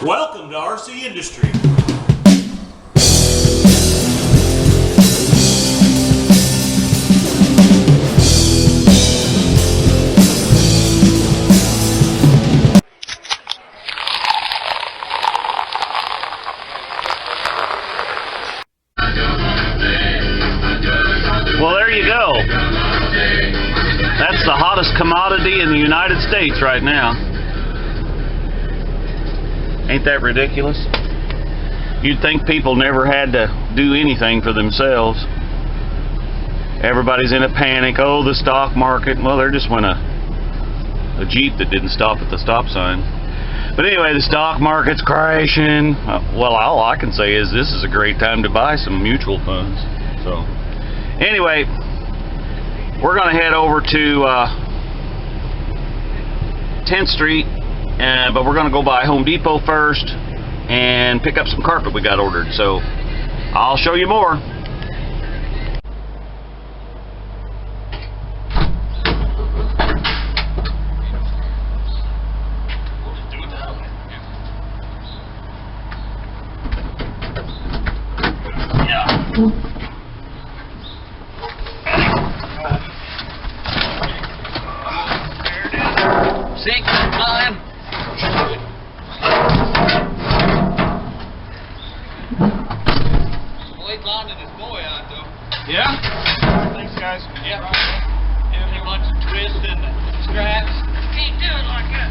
Welcome to RC Industry. Well, there you go. That's the hottest commodity in the United States right now. Ain't that ridiculous? You'd think people never had to do anything for themselves. Everybody's in a panic. Oh, the stock market. Well, there just went a Jeep that didn't stop at the stop sign. But anyway, the stock market's crashing. Well, all I can say is this is a great time to buy some mutual funds. So, anyway, we're going to head over to 10th Street. But we're going to go by Home Depot first and pick up some carpet we got ordered. So I'll show you more. Six, nine. Yeah? Thanks, guys. Yeah. Every bunch of twists and scraps. Can't do it like that.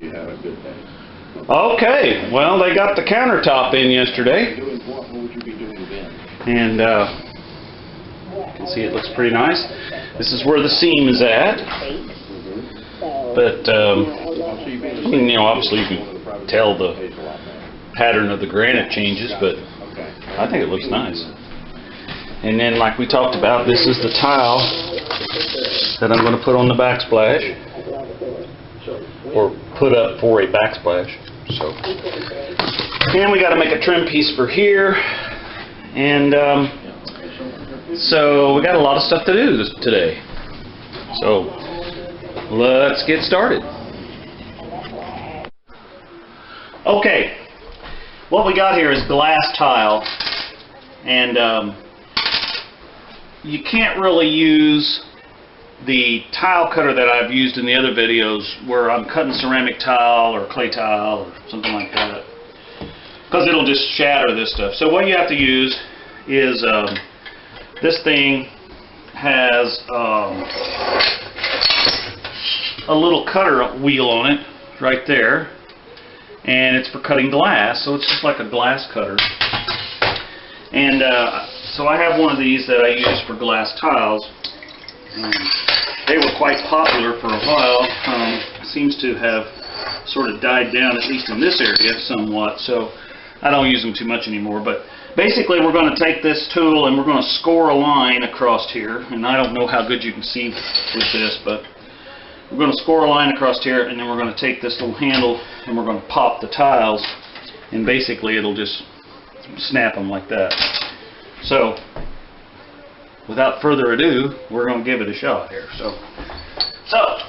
Yeah. Okay, well, they got the countertop in yesterday. And you can see it looks pretty nice. This is where the seam is at. But, I mean, you know, obviously you can tell the pattern of the granite changes, but I think it looks nice. And then, like we talked about, this is the tile that I'm going to put on the backsplash, or put up for a backsplash. So, and we got to make a trim piece for here, and so we got a lot of stuff to do today. So let's get started. Okay, what we got here is glass tile, and you can't really use the tile cutter that I've used in the other videos where I'm cutting ceramic tile or clay tile or something like that, because it'll just shatter this stuff. So what you have to use is this thing has a little cutter wheel on it right there, and it's for cutting glass, so it's just like a glass cutter. And so I have one of these that I use for glass tiles. They were quite popular for a while. Seems to have sort of died down, at least in this area, somewhat. So I don't use them too much anymore. But basically we're going to take this tool and we're going to score a line across here, and I don't know how good you can see with this, but we're going to score a line across here, and then we're going to take this little handle and we're going to pop the tiles, and basically it'll just snap them like that. So without further ado, we're going to give it a shot here. So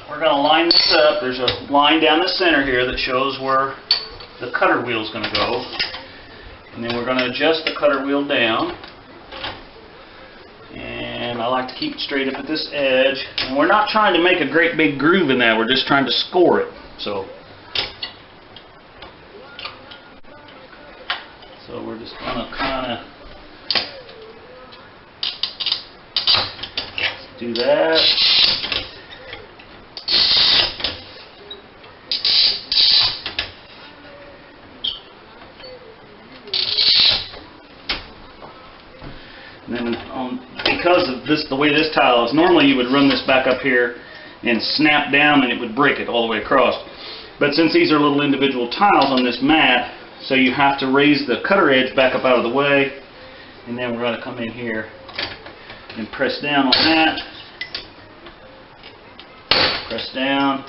we're going to line this up. There's a line down the center here that shows where the cutter wheel is going to go. And then we're going to adjust the cutter wheel down. And I like to keep it straight up at this edge. And we're not trying to make a great big groove in that. We're just trying to score it. So we're just going to kind of do that. And then because of this, the way this tile is, normally you would run this back up here and snap down and it would break it all the way across. But since these are little individual tiles on this mat, so you have to raise the cutter edge back up out of the way, and then we're going to come in here and press down on that, press down,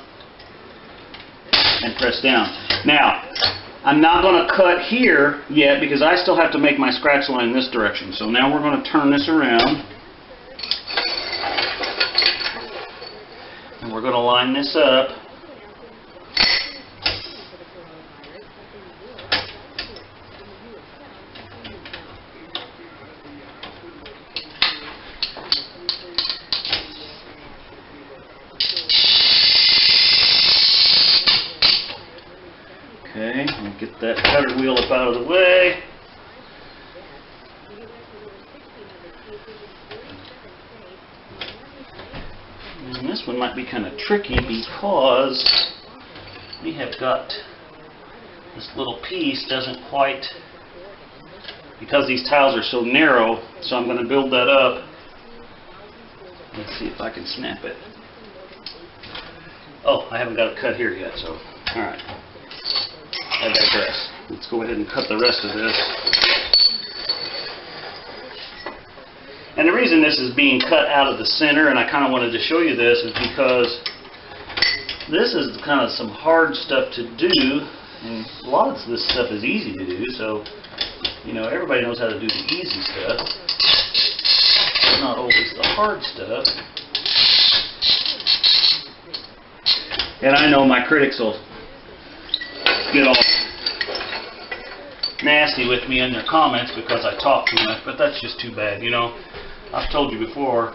and press down. Now, I'm not going to cut here yet because I still have to make my scratch line in this direction. So now we're going to turn this around, and we're going to line this up. Okay, and get that cutter wheel up out of the way. And this one might be kind of tricky because we have got this little piece doesn't quite, because these tiles are so narrow, so I'm going to build that up. Let's see if I can snap it. Oh, I haven't got it cut here yet, so alright. I digress. Let's go ahead and cut the rest of this. And the reason this is being cut out of the center, and I kind of wanted to show you this, is because this is kind of some hard stuff to do, and a lot of this stuff is easy to do, so, you know, everybody knows how to do the easy stuff, but not always the hard stuff. And I know my critics will get all nasty with me in their comments because I talk too much, but that's just too bad. You know, I've told you before,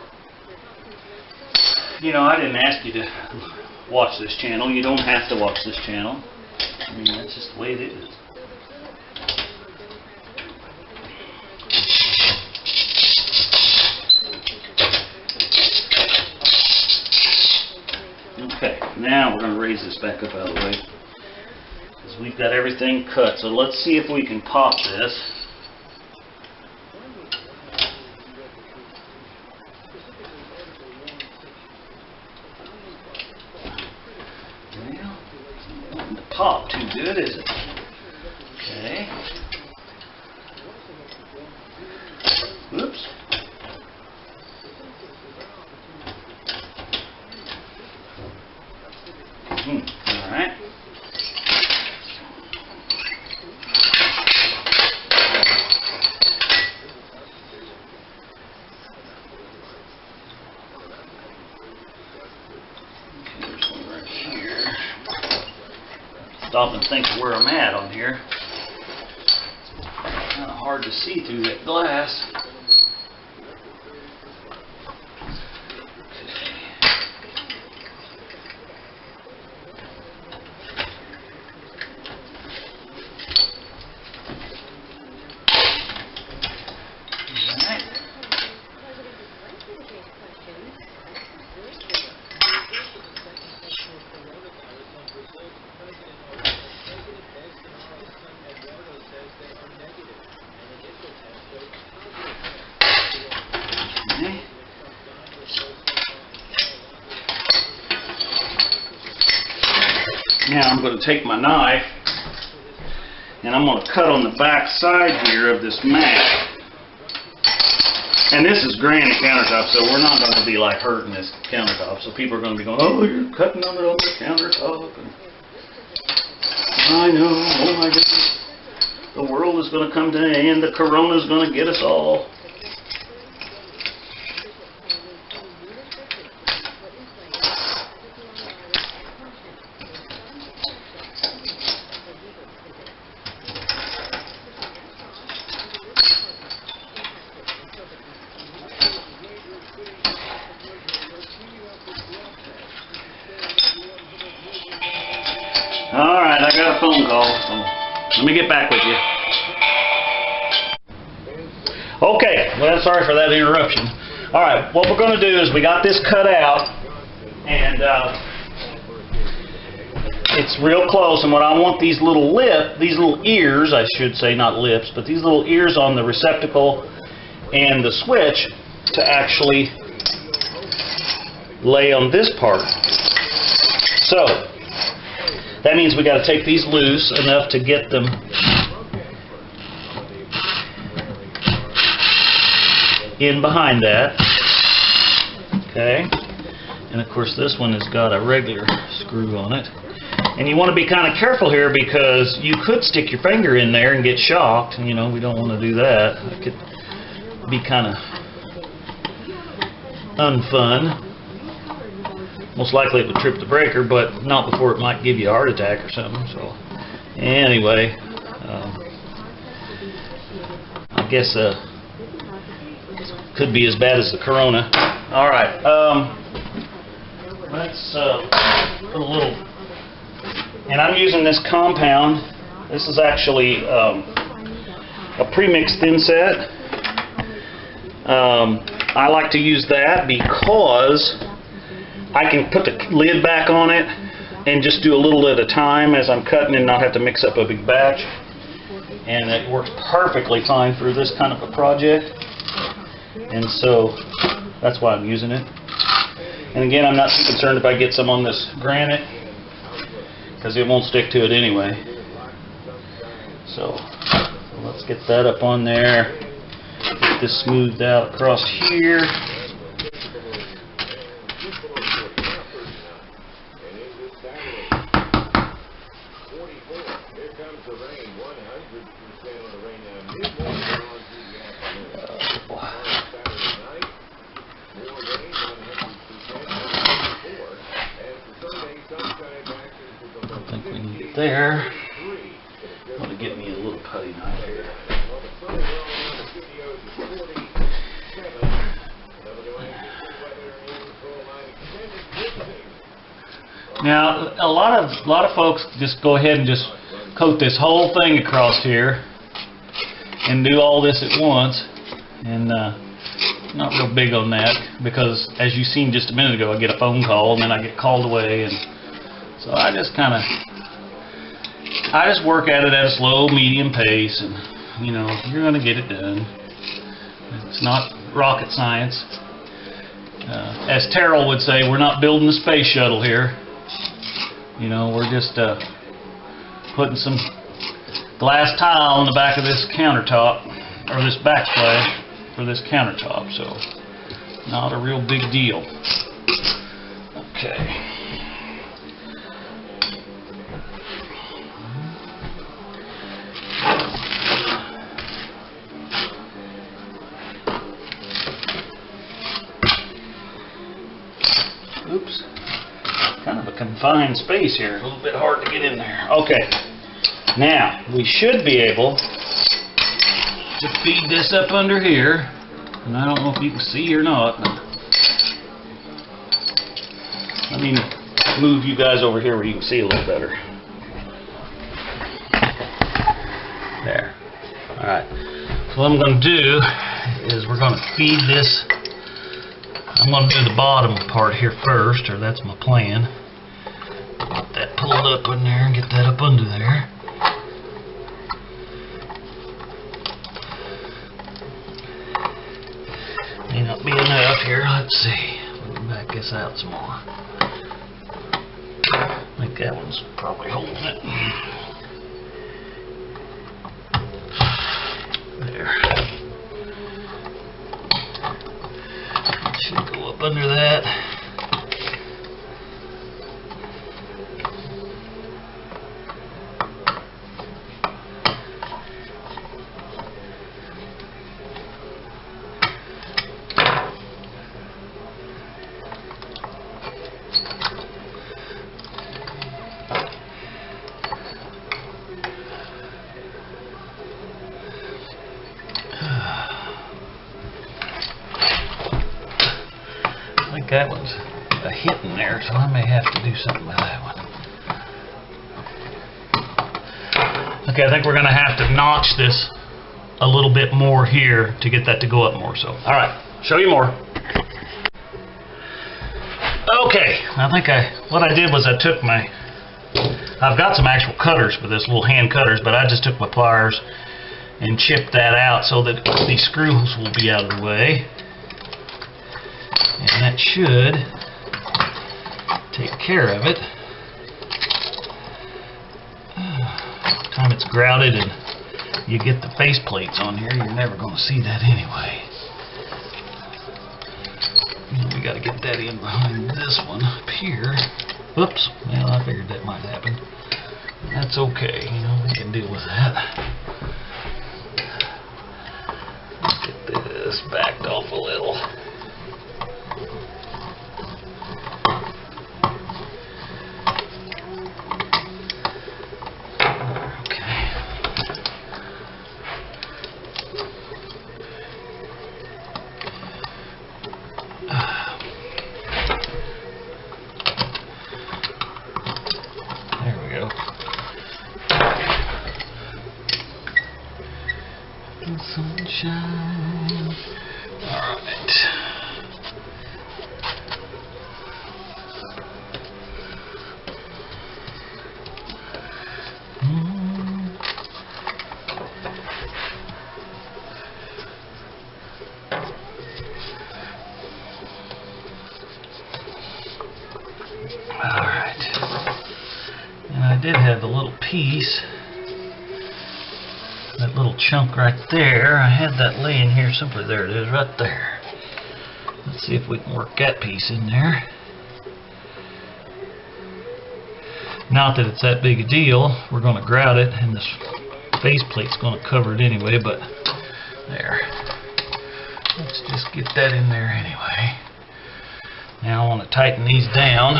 you know, I didn't ask you to watch this channel. You don't have to watch this channel. I mean, that's just the way it is. Okay, now we're going to raise this back up out of the way. We've got everything cut, so let's see if we can pop this. Well, it's not to pop too good, is it? Okay. Oops. All right. Stop and think of where I'm at on here. It's kind of hard to see through that glass. Now I'm going to take my knife And I'm going to cut on the back side here of this mat. And this is granite countertop, so we're not going to be like hurting this countertop. So people are going to be going, oh, you're cutting on it on the countertop. And I know, oh my goodness. The world is going to come to an end. The corona is going to get us all. Alright, I got a phone call, so let me get back with you. Okay, well, sorry for that interruption. Alright, what we're going to do is we got this cut out, and it's real close, and what I want these little ears, I should say, not lips, but these little ears on the receptacle and the switch to actually lay on this part. So, that means we got to take these loose enough to get them in behind that. Okay. And of course this one has got a regular screw on it. And you want to be kind of careful here because you could stick your finger in there and get shocked. You know, we don't want to do that. It could be kind of unfun. Most likely it would trip the breaker, but not before it might give you a heart attack or something. So, anyway, I guess could be as bad as the corona. All right, let's put a little. And I'm using this compound. This is actually a premix thin set. I like to use that because I can put the lid back on it and just do a little at a time as I'm cutting and not have to mix up a big batch. And it works perfectly fine for this kind of a project. And so that's why I'm using it. And again, I'm not too concerned if I get some on this granite because it won't stick to it anyway. So let's get that up on there. Get this smoothed out across here. There. I'm going to get me a little putty knife here. Now, a lot of folks just go ahead and just coat this whole thing across here and do all this at once, and not real big on that because, as you seen just a minute ago, I get a phone call and then I get called away, and so I just work at it at a slow, medium pace, and you know, you're going to get it done. It's not rocket science. As Terrell would say, we're not building a space shuttle here. You know, we're just putting some glass tile on the back of this countertop, or this backsplash for this countertop, so not a real big deal. Okay. Oops. Kind of a confined space here. A little bit hard to get in there. Okay. Now, we should be able to feed this up under here. And I don't know if you can see or not. Let me move you guys over here where you can see a little better. There. Alright. So what I'm going to do is we're going to feed this. I'm going to do the bottom part here first, or that's my plan. Get that pulled up in there and get that up under there. May not be enough here. Let's see. Let me back this out some more. I think that one's probably holding it. Should go up under that. I think that one's a hit in there, so I may have to do something with that one. Okay, I think we're going to have to notch this a little bit more here to get that to go up more. So, all right, show you more. Okay, I think what I did was I took I've got some actual cutters for this, little hand cutters, but I just took my pliers and chipped that out so that these screws will be out of the way. And that should take care of it. By the time it's grouted and you get the face plates on here, you're never going to see that anyway. And we got to get that in behind this one up here. Oops, well, I figured that might happen. That's okay, you know, we can deal with that. Let's get this backed off a little. Sunshine. Alright. Alright. And I did have the little piece. That little chunk right there, I had that laying here somewhere. There it is, right there. Let's see if we can work that piece in there. Not that it's that big a deal. We're going to grout it, and this face plate's going to cover it anyway, but there. Let's just get that in there anyway. Now I want to tighten these down.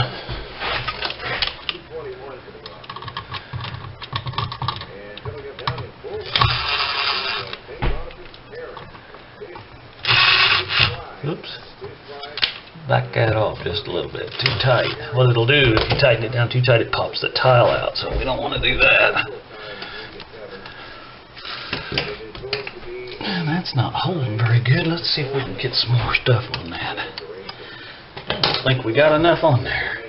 Oops. Back that off just a little bit. Too tight. What it'll do, if you tighten it down too tight, it pops the tile out. So we don't want to do that. And that's not holding very good. Let's see if we can get some more stuff on that. I think we got enough on there.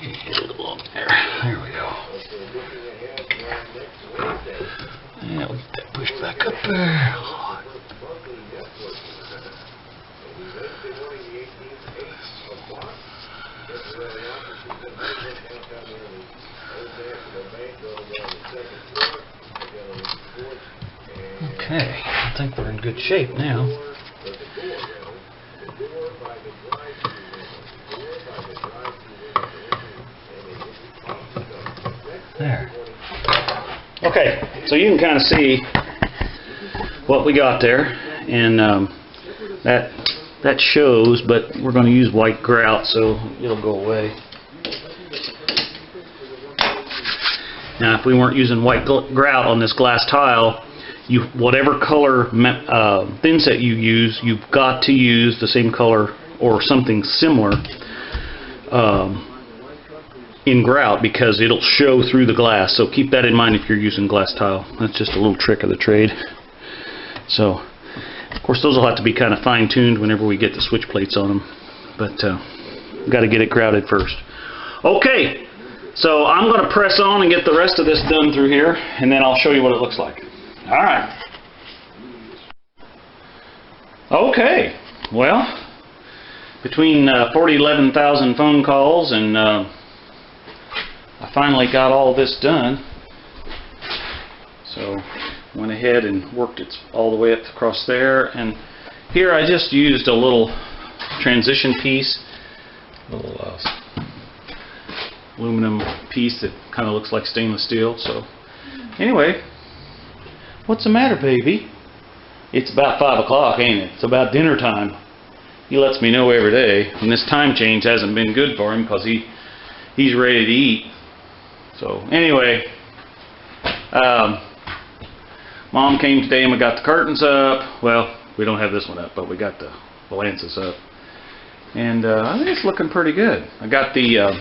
Get a little on there. There we go. Yeah, we'll get that pushed back up there. Okay, I think we're in good shape now. There. Okay, so you can kind of see what we got there, and that shows, but we're going to use white grout, so it'll go away. Now, if we weren't using white grout on this glass tile, whatever color thin set you use, you've got to use the same color or something similar in grout, because it'll show through the glass. So keep that in mind if you're using glass tile. That's just a little trick of the trade. So, of course, those will have to be kind of fine-tuned whenever we get the switch plates on them. But we've got to get it grouted first. Okay, so I'm going to press on and get the rest of this done through here, and then I'll show you what it looks like. All right. Okay, well, between 11,000 phone calls and I finally got all this done. So went ahead and worked it all the way up across there, and here I just used a little transition piece, a little aluminum piece that kind of looks like stainless steel. So anyway, what's the matter, baby? It's about 5 o'clock, ain't it? It's about dinner time. He lets me know every day, and this time change hasn't been good for him because he's ready to eat. So anyway, Mom came today and we got the curtains up. Well, we don't have this one up, but we got the valances up. And I think it's looking pretty good. I got the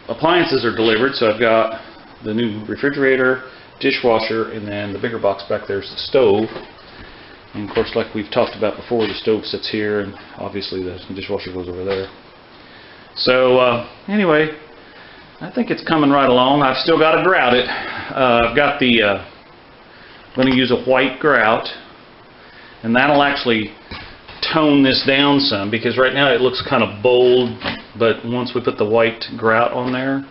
appliances are delivered, so I've got the new refrigerator, dishwasher, and then the bigger box back there is the stove. And of course, like we've talked about before, the stove sits here, and obviously the dishwasher goes over there. So anyway, I think it's coming right along. I've still got to grout it. I've got the I'm going to use a white grout, and that'll actually tone this down some, because right now it looks kind of bold, but once we put the white grout on there,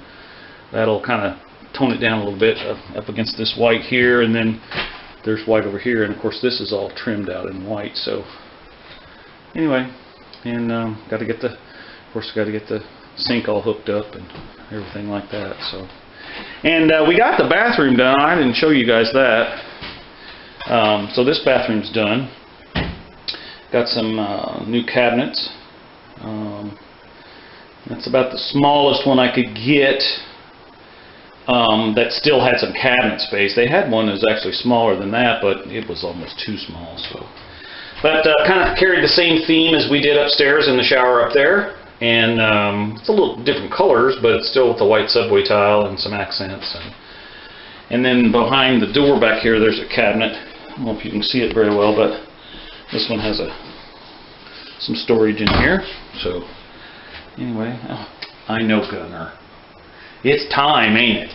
that'll kind of tone it down a little bit up against this white here, and then there's white over here, and of course this is all trimmed out in white. So anyway, and got to get the, of course, got to get the sink all hooked up and everything like that. So, and we got the bathroom done. I didn't show you guys that. So this bathroom's done. Got some new cabinets. That's about the smallest one I could get that still had some cabinet space. They had one that was actually smaller than that, but it was almost too small. So, but kind of carried the same theme as we did upstairs in the shower up there. And it's a little different colors, but it's still with the white subway tile and some accents. And then behind the door back here, there's a cabinet. I don't know if you can see it very well, but this one has some storage in here. So anyway, oh, I know, Gunner. It's time, ain't it?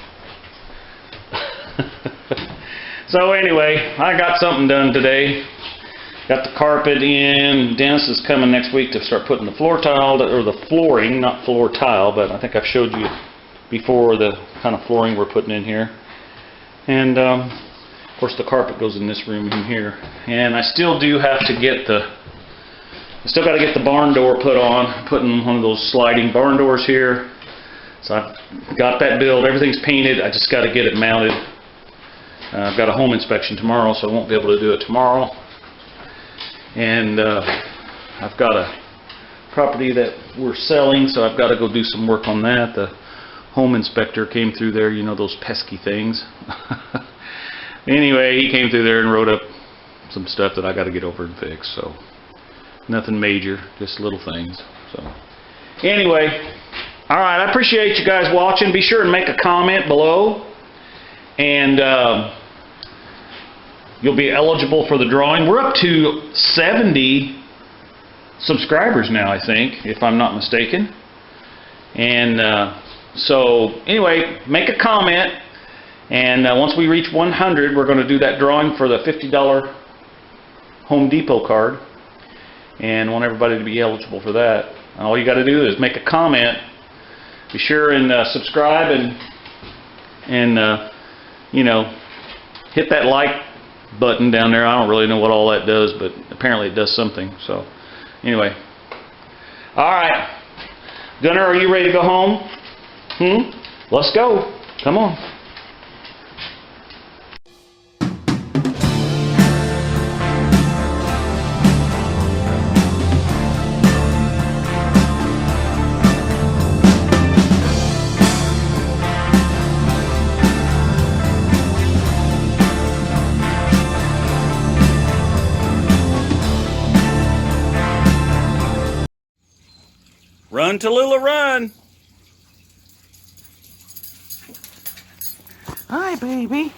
So anyway, I got something done today. Got the carpet in. Dennis is coming next week to start putting the floor tile, or the flooring, not floor tile, but I think I've showed you before the kind of flooring we're putting in here. And of course the carpet goes in this room in here. And I still do have to get I still got to get the barn door put on, putting one of those sliding barn doors here. So I've got that built, everything's painted, I just got to get it mounted. I've got a home inspection tomorrow, so I won't be able to do it tomorrow. And I've got a property that we're selling, so I've got to go do some work on that. The home inspector came through there, you know, those pesky things. Anyway, he came through there and wrote up some stuff that I got to get over and fix. So nothing major, just little things. So anyway, all right, I appreciate you guys watching. Be sure and make a comment below, and you'll be eligible for the drawing. We're up to 70 subscribers now, I think, if I'm not mistaken. And so anyway, make a comment, and once we reach 100, we're going to do that drawing for the $50 Home Depot card, and want everybody to be eligible for that. And all you got to do is make a comment. Be sure and subscribe, and you know, hit that like button down there. I don't really know what all that does, but apparently it does something. So anyway, all right, Gunner, are you ready to go home? Let's go. Come on. Run, Tallulah, run! Hi, baby.